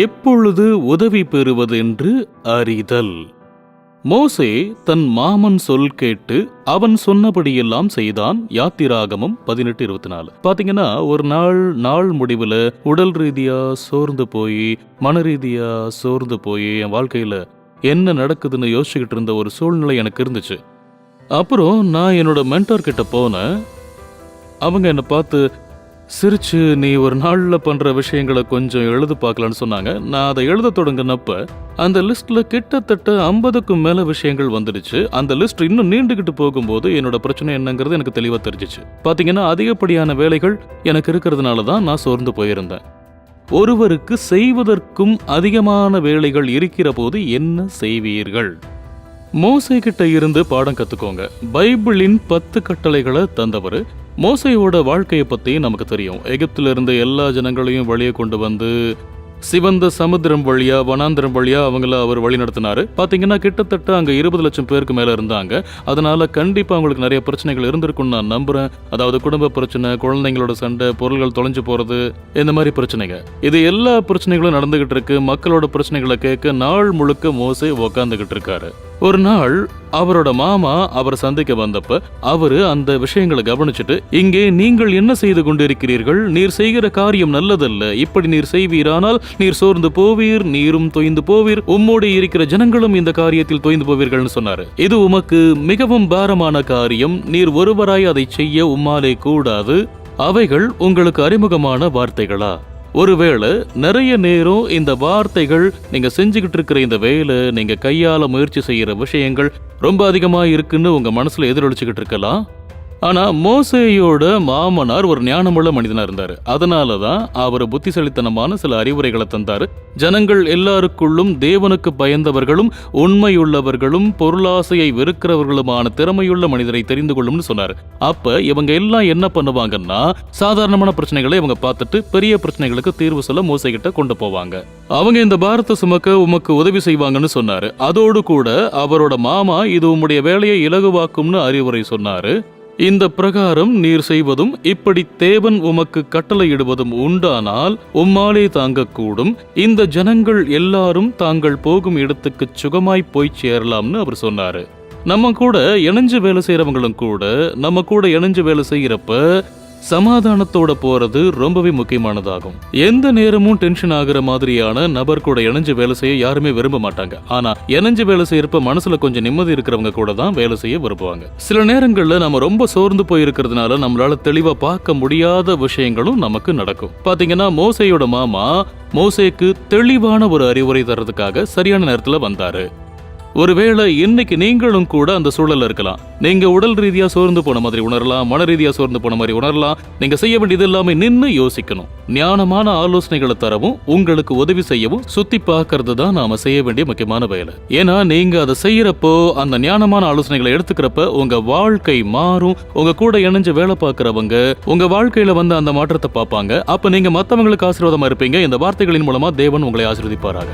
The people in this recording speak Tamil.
எப்பொழுது உதவி பெறுவதென்று அறிதல். மோசே தன் மாமன் சொல் கேட்டு அவன் சொன்னபடியெல்லாம் செய்தான். யாத்திராகமம் 18:24. பாத்தீங்கன்னா, ஒரு நாள் முடிவுல உடல் ரீதியா சோர்ந்து போய், மன ரீதியா சோர்ந்து போய், என் வாழ்க்கையில என்ன நடக்குதுன்னு யோசிச்சுக்கிட்டு இருந்த ஒரு சூழ்நிலை எனக்கு இருந்துச்சு. அப்புறம் நான் என்னோட மென்டார் கிட்ட போனேன். அவங்க என்னை பார்த்து சிரிச்சு, நீ ஒரு நாள்ல பண்ற விஷயங்களை கொஞ்சம் எழுத பார்க்கலான்னு சொன்னாங்க. நான் அதை எழுத தொடங்கினப்ப அந்த லிஸ்ட்ல கிட்டத்தட்ட 50க்கும் மேல விஷயங்கள் வந்துடுச்சு. அந்த லிஸ்ட் இன்னும் நீண்டுகிட்டு போகும்போது என்னோட பிரச்சனை என்னங்கிறது எனக்கு தெளிவா தெரிஞ்சிச்சு. பாத்தீங்கன்னா, அதிகப்படியான வேலைகள் எனக்கு இருக்கிறதுனால தான் நான் சோர்ந்து போயிருந்தேன். ஒருவருக்கு செய்வதற்கும் அதிகமான வேலைகள் இருக்கிற போது என்ன செய்வீர்கள்? மோசே கிட்ட இருந்து பாடம் கத்துக்கோங்க. பைபிளின் 10 கட்டளைகளை தந்தவர். மோசையோட வாழ்க்கையை பத்தி நமக்கு தெரியும். எகிப்தில இருந்து எல்லா ஜனங்களையும் வெளியே கொண்டு வந்து சிவந்த சமுத்திரம் வழியா, வனாந்திரம் வழியா அவங்கள அவர் வழி நடத்தினாரு. பாத்தீங்கன்னா, கிட்டத்தட்ட அங்க 20 லட்சம் பேருக்கு மேல இருந்தாங்க. அதனால கண்டிப்பா அவங்களுக்கு நிறைய பிரச்சனைகள் இருந்திருக்கும்னு நான் நம்புறேன். அதாவது குடும்ப பிரச்சனை, குழந்தைங்களோட சண்டை, பொருள்கள் தொலைஞ்சு போறது, இந்த மாதிரி பிரச்சனைங்க. இது எல்லா பிரச்சனைகளும் நடந்துகிட்டு இருக்கு. மக்களோட பிரச்சனைகளை கேட்க நாள் முழுக்க மோசே உக்காந்துகிட்டு இருக்காரு. ஒரு நாள் அவரோட மாமா அவரை சந்திக்க வந்தப்ப அவரு அந்த விஷயங்களை கவனிச்சுட்டு, இங்கே நீங்கள் என்ன செய்து கொண்டிருக்கிறீர்கள்? நீர் செய்கிற காரியம் நல்லதல்ல. இப்படி நீர் செய்வீரானால் நீர் சோர்ந்து போவீர், நீரும் தொய்ந்து போவீர், உம்மோடு இருக்கிற ஜனங்களும் இந்த காரியத்தில் தொய்ந்து போவீர்கள்னு சொன்னாரு. இது உமக்கு மிகவும் பாரமான காரியம். நீர் ஒருவராய் அதை செய்ய உம்மாலே கூடாது. அவைகள் உங்களுக்கு அறிமுகமான வார்த்தைகளா? ஒருவேளை நிறைய நேரம் இந்த வார்த்தைகள், நீங்க செஞ்சுக்கிட்டு இருக்கிற இந்த வேலை, நீங்க கையால முயற்சி செய்யற விஷயங்கள் ரொம்ப அதிகமா இருக்குன்னு உங்க மனசுல எதிரொலிச்சுக்கிட்டு இருக்கலாம். ஆனா மோசேயோட மாமனார் ஒரு ஞானமுள்ள மனிதனா இருந்தாரு. அதனாலதான் அவர் புத்திசலித்தனமான சில அறிவுரைகளை தந்தாரு. ஜனங்கள் எல்லாருக்குள்ளும் தேவனுக்கு பயந்தவர்களும் உண்மையுள்ளவர்களும் பொருளாசையை வெறுக்கிறவர்களுமான திறமையுள்ள மனிதரை தெரிந்து கொள்ளும்னு சொன்னாரு. அப்ப இவங்க எல்லாம் என்ன பண்ணுவாங்கன்னா, சாதாரணமான பிரச்சனைகளை இவங்க பார்த்துட்டு பெரிய பிரச்சனைகளுக்கு தீர்வு சொல்ல மோசே கிட்ட கொண்டு போவாங்க. அவங்க இந்த பாரத்தை சுமக்க உமக்கு உதவி செய்வாங்கன்னு சொன்னாரு. அதோடு கூட அவரோட மாமா இது உம்முடைய வேலையை இலகுவாக்கும்னு அறிவுரை சொன்னாரு. இந்த பிரகாரம் நீர் செய்வதும் இப்படி தேவன் உமக்கு கட்டளையிடுவதும் உண்டானால் உம்மாலே தாங்கக்கூடும். இந்த ஜனங்கள் எல்லாரும் தாங்கள் போகும் இடத்துக்கு சுகமாய் போய் சேரலாம்னு அவர் சொன்னாரு. நம்ம கூட இணைஞ்சு வேலை செய்யறவங்களும் கூட நம்ம கூட இணைஞ்சு வேலை செய்யறப்ப சமாதானத்தோட போறது ரொம்பவே முக்கியமானதாகும். எந்த நேரமும் டென்ஷன் ஆகுற மாதிரியான நபர் கூட இணைஞ்சு வேலை செய்ய யாருமே விரும்ப மாட்டாங்க. ஆனா இணைஞ்சு வேலை செய்யறப்ப மனசுல கொஞ்சம் நிம்மதி இருக்கிறவங்க கூட தான் வேலை செய்ய விரும்புவாங்க. சில நேரங்கள்ல நம்ம ரொம்ப சோர்ந்து போயிருக்கிறதுனால நம்மளால தெளிவா பார்க்க முடியாத விஷயங்களும் நமக்கு நடக்கும். பாத்தீங்கன்னா, மோசேயோட மாமா மோசேக்கு தெளிவான ஒரு அறிவுரை தர்றதுக்காக சரியான நேரத்துல வந்தாரு. ஒருவேளை இன்னைக்கு நீங்களும் கூட அந்த சூழல்ல இருக்கலாம். நீங்க உடல் ரீதியா சோர்ந்து போன மாதிரி உணரலாம், மன ரீதியா சோர்ந்து போன மாதிரி உணரலாம். நீங்க செய்ய வேண்டியது எல்லாமே நின்னு யோசிக்கணும். ஞானமான ஆலோசனைகளை தரவும் உங்களுக்கு உதவி செய்யவும் சுத்தி பார்க்கறது தான் நாம செய்ய வேண்டிய முக்கியமான வேலை. ஏன்னா நீங்க அதை செய்யறப்போ, அந்த ஞானமான ஆலோசனைகளை எடுத்துக்கிறப்ப உங்க வாழ்க்கை மாறும். உங்க கூட இணைஞ்சு வேலை பார்க்கறவங்க உங்க வாழ்க்கையில வந்து அந்த மாற்றத்தை பார்ப்பாங்க. அப்ப நீங்க மத்தவங்களுக்கு ஆசீர்வாதமா இருப்பீங்க. இந்த வார்த்தைகளின் மூலமா தேவன் உங்களை ஆசீர்வதிப்பாராக.